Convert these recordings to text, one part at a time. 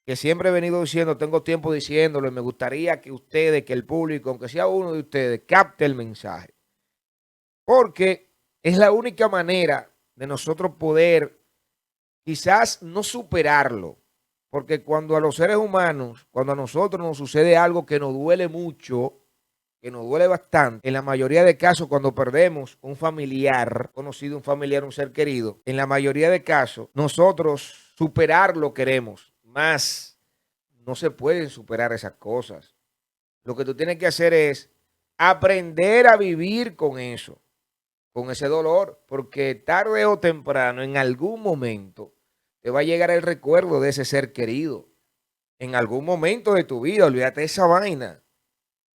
que siempre he venido diciendo, tengo tiempo diciéndolo, y me gustaría que ustedes, que el público, aunque sea uno de ustedes, capte el mensaje. Porque es la única manera de nosotros poder quizás no superarlo. Porque cuando a los seres humanos, cuando a nosotros nos sucede algo que nos duele mucho, que nos duele bastante, en la mayoría de casos cuando perdemos un familiar, conocido, un familiar, un ser querido, en la mayoría de casos nosotros superarlo queremos, más no se pueden superar esas cosas. Lo que tú tienes que hacer es aprender a vivir con eso, con ese dolor, porque tarde o temprano, en algún momento, te va a llegar el recuerdo de ese ser querido. En algún momento de tu vida, olvídate de esa vaina.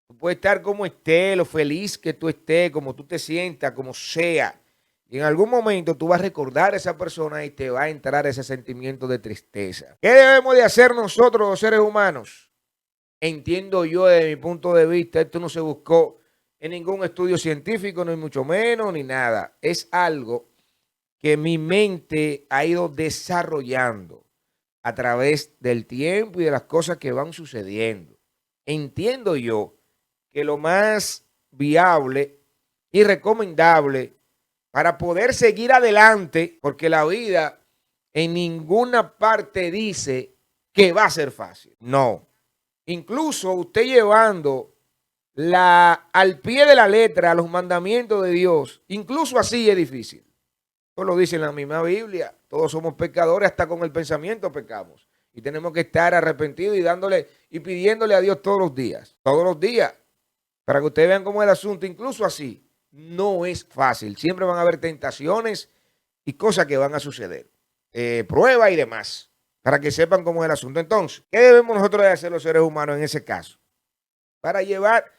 Tú puedes estar como estés, lo feliz que tú estés, como tú te sientas, como sea. Y en algún momento tú vas a recordar a esa persona y te va a entrar ese sentimiento de tristeza. ¿Qué debemos de hacer nosotros los seres humanos? Entiendo yo desde mi punto de vista, esto no se buscó en ningún estudio científico, ni mucho menos, ni nada. Es algo que mi mente ha ido desarrollando a través del tiempo y de las cosas que van sucediendo. Entiendo yo que lo más viable y recomendable para poder seguir adelante, porque la vida en ninguna parte dice que va a ser fácil. No. Incluso usted llevando al pie de la letra los mandamientos de Dios, incluso así es difícil. Eso lo dice en la misma Biblia. Todos somos pecadores, hasta con el pensamiento pecamos. Y tenemos que estar arrepentidos y dándole y pidiéndole a Dios todos los días. Todos los días. Para que ustedes vean cómo es el asunto. Incluso así, no es fácil. Siempre van a haber tentaciones y cosas que van a suceder. Pruebas y demás. Para que sepan cómo es el asunto. Entonces, ¿qué debemos nosotros de hacer los seres humanos en ese caso? Para llevar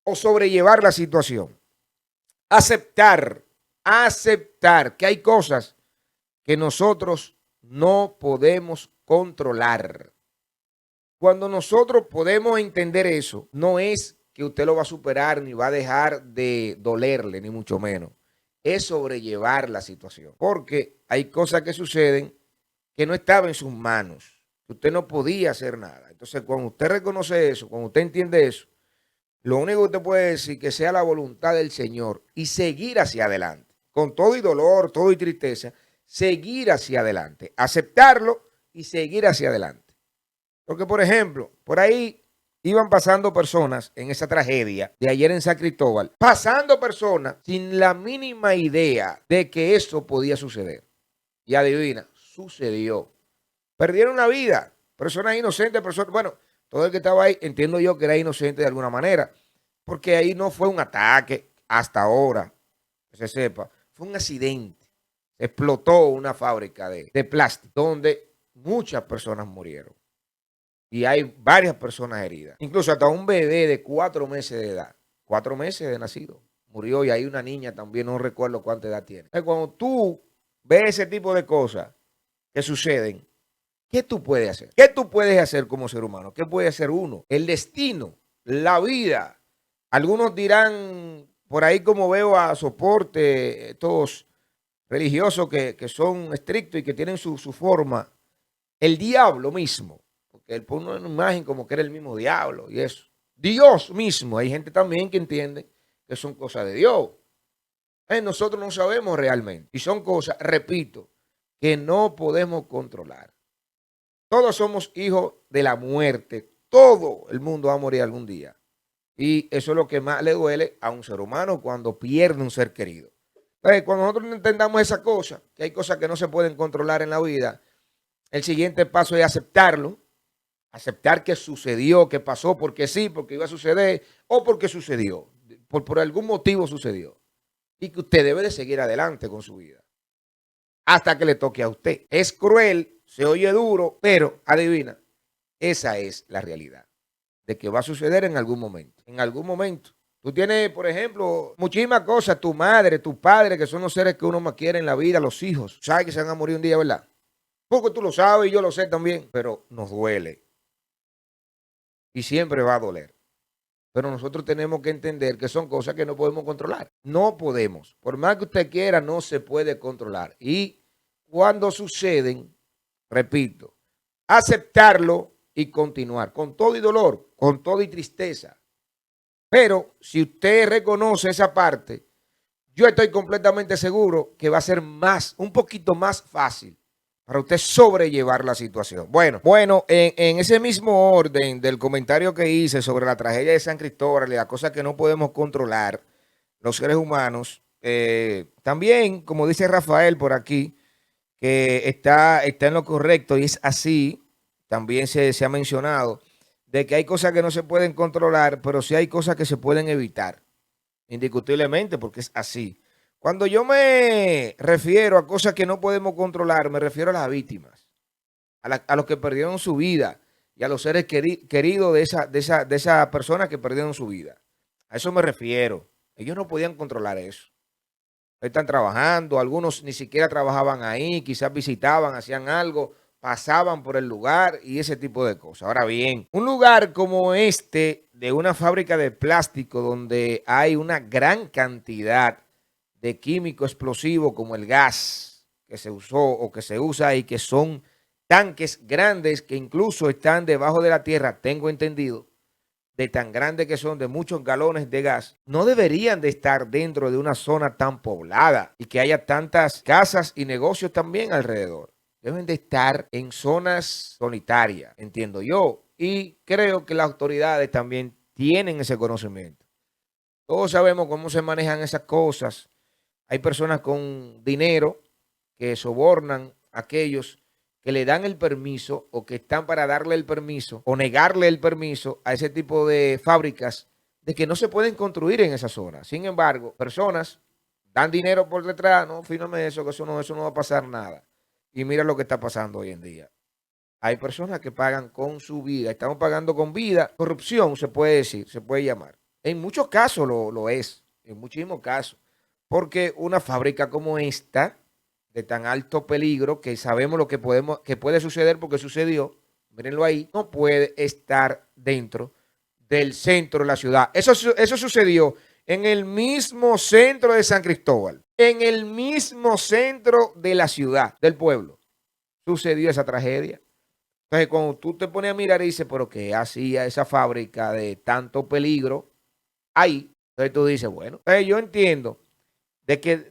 o sobrellevar la situación. Aceptar que hay cosas que nosotros no podemos controlar. Cuando nosotros podemos entender eso, no es que usted lo va a superar ni va a dejar de dolerle, ni mucho menos. Es sobrellevar la situación. Porque hay cosas que suceden que no estaban en sus manos. Usted no podía hacer nada. Entonces, cuando usted reconoce eso, cuando usted entiende eso, lo único que usted puede decir que sea la voluntad del Señor y seguir hacia adelante. Con todo y dolor, todo y tristeza, seguir hacia adelante. Aceptarlo y seguir hacia adelante. Porque, por ejemplo, por ahí iban pasando personas en esa tragedia de ayer en San Cristóbal, pasando personas sin la mínima idea de que eso podía suceder. Y adivina, sucedió. Perdieron la vida. Personas inocentes, personas, bueno, todo el que estaba ahí, entiendo yo que era inocente de alguna manera, porque ahí no fue un ataque hasta ahora, que se sepa, fue un accidente. Explotó una fábrica de plástico donde muchas personas murieron y hay varias personas heridas. Incluso hasta un bebé de 4 meses de edad, 4 meses de nacido, murió y hay una niña también, no recuerdo cuánta edad tiene. Cuando tú ves ese tipo de cosas que suceden, ¿qué tú puedes hacer? ¿Qué tú puedes hacer como ser humano? ¿Qué puede hacer uno? El destino, la vida. Algunos dirán, por ahí como veo a soporte, estos religiosos que son estrictos y que tienen su forma, el diablo mismo, porque él pone una imagen como que era el mismo diablo y eso. Dios mismo, hay gente también que entiende que son cosas de Dios. Nosotros no sabemos realmente y son cosas, repito, que no podemos controlar. Todos somos hijos de la muerte. Todo el mundo va a morir algún día. Y eso es lo que más le duele a un ser humano cuando pierde un ser querido. Entonces, cuando nosotros entendamos esa cosa, que hay cosas que no se pueden controlar en la vida, el siguiente paso es aceptarlo. Aceptar que sucedió, que pasó porque sí, porque iba a suceder o porque sucedió. Por algún motivo sucedió. Y que usted debe de seguir adelante con su vida. Hasta que le toque a usted. Es cruel, se oye duro, pero adivina, esa es la realidad de que va a suceder en algún momento. En algún momento. Tú tienes, por ejemplo, muchísimas cosas, tu madre, tu padre, que son los seres que uno más quiere en la vida, los hijos. Sabes que se van a morir un día, ¿verdad? Porque tú lo sabes y yo lo sé también, pero nos duele. Y siempre va a doler. Pero nosotros tenemos que entender que son cosas que no podemos controlar. No podemos. Por más que usted quiera, no se puede controlar. Y cuando suceden, repito, aceptarlo y continuar, con todo y dolor, con todo y tristeza. Pero si usted reconoce esa parte, yo estoy completamente seguro que va a ser un poquito más fácil para usted sobrellevar la situación. Bueno, en ese mismo orden del comentario que hice sobre la tragedia de San Cristóbal y las cosas que no podemos controlar los seres humanos, también, como dice Rafael por aquí, que está en lo correcto y es así, también se ha mencionado, de que hay cosas que no se pueden controlar, pero sí hay cosas que se pueden evitar, indiscutiblemente, porque es así. Cuando yo me refiero a cosas que no podemos controlar, me refiero a las víctimas, a los que perdieron su vida y a los seres queridos de esa persona que perdieron su vida. A eso me refiero. Ellos no podían controlar eso. Están trabajando, algunos ni siquiera trabajaban ahí, quizás visitaban, hacían algo, pasaban por el lugar y ese tipo de cosas. Ahora bien, un lugar como este de una fábrica de plástico donde hay una gran cantidad de químico explosivo como el gas que se usó o que se usa y que son tanques grandes que incluso están debajo de la tierra, tengo entendido, de tan grandes que son, de muchos galones de gas, no deberían de estar dentro de una zona tan poblada y que haya tantas casas y negocios también alrededor. Deben de estar en zonas solitarias, entiendo yo, y creo que las autoridades también tienen ese conocimiento. Todos sabemos cómo se manejan esas cosas. Hay personas con dinero que sobornan a aquellos que le dan el permiso o que están para darle el permiso o negarle el permiso a ese tipo de fábricas de que no se pueden construir en esa zona. Sin embargo, personas dan dinero por detrás, no, fírmame eso, que eso no va a pasar nada. Y mira lo que está pasando hoy en día. Hay personas que pagan con su vida, estamos pagando con vida. Corrupción se puede decir, se puede llamar. En muchos casos lo es, en muchísimos casos. Porque una fábrica como esta, de tan alto peligro, que sabemos lo que puede suceder porque sucedió, mírenlo ahí, no puede estar dentro del centro de la ciudad. Eso sucedió en el mismo centro de San Cristóbal, en el mismo centro de la ciudad, del pueblo. Sucedió esa tragedia. Entonces, cuando tú te pones a mirar y dices, pero ¿qué hacía esa fábrica de tanto peligro ahí? Entonces tú dices, bueno, yo entiendo de que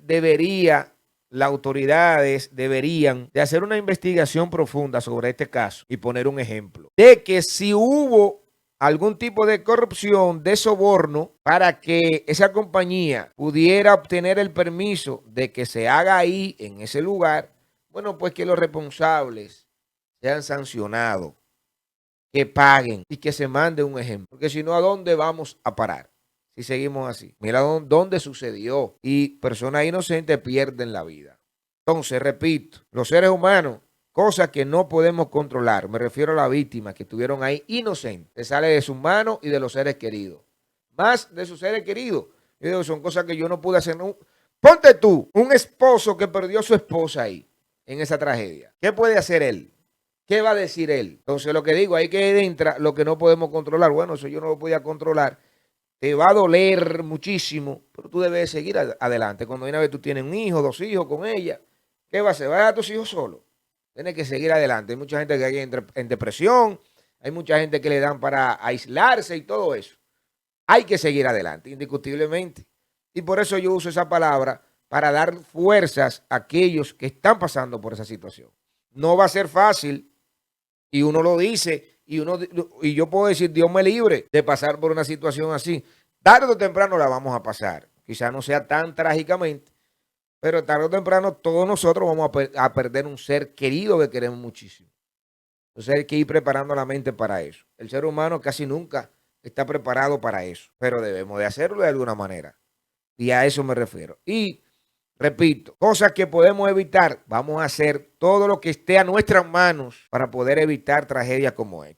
las autoridades deberían de hacer una investigación profunda sobre este caso y poner un ejemplo de que si hubo algún tipo de corrupción, de soborno, para que esa compañía pudiera obtener el permiso de que se haga ahí, en ese lugar, bueno, pues que los responsables sean sancionados, que paguen y que se mande un ejemplo. Porque si no, ¿a dónde vamos a parar? Si seguimos así. Mira dónde sucedió y personas inocentes pierden la vida. Entonces, repito, los seres humanos, cosas que no podemos controlar, me refiero a las víctimas que estuvieron ahí inocentes, sale de sus manos y de los seres queridos. Más de sus seres queridos. Yo digo, son cosas que yo no pude hacer. No. Ponte tú, un esposo que perdió a su esposa ahí, en esa tragedia. ¿Qué puede hacer él? ¿Qué va a decir él? Entonces, lo que digo, ahí que entra lo que no podemos controlar. Bueno, eso yo no lo podía controlar. Te va a doler muchísimo, pero tú debes seguir adelante. Cuando una vez tú tienes un hijo, 2 hijos con ella, ¿qué va a hacer? ¿Va a dejar a tus hijos solos? Tienes que seguir adelante. Hay mucha gente que hay en depresión, hay mucha gente que le dan para aislarse y todo eso. Hay que seguir adelante, indiscutiblemente. Y por eso yo uso esa palabra para dar fuerzas a aquellos que están pasando por esa situación. No va a ser fácil y uno lo dice. Y yo puedo decir, Dios me libre de pasar por una situación así. Tarde o temprano la vamos a pasar. Quizás no sea tan trágicamente, pero tarde o temprano todos nosotros vamos a perder un ser querido que queremos muchísimo. Entonces hay que ir preparando la mente para eso. El ser humano casi nunca está preparado para eso, pero debemos de hacerlo de alguna manera. Y a eso me refiero. Y repito, cosas que podemos evitar, vamos a hacer todo lo que esté a nuestras manos para poder evitar tragedias como esta.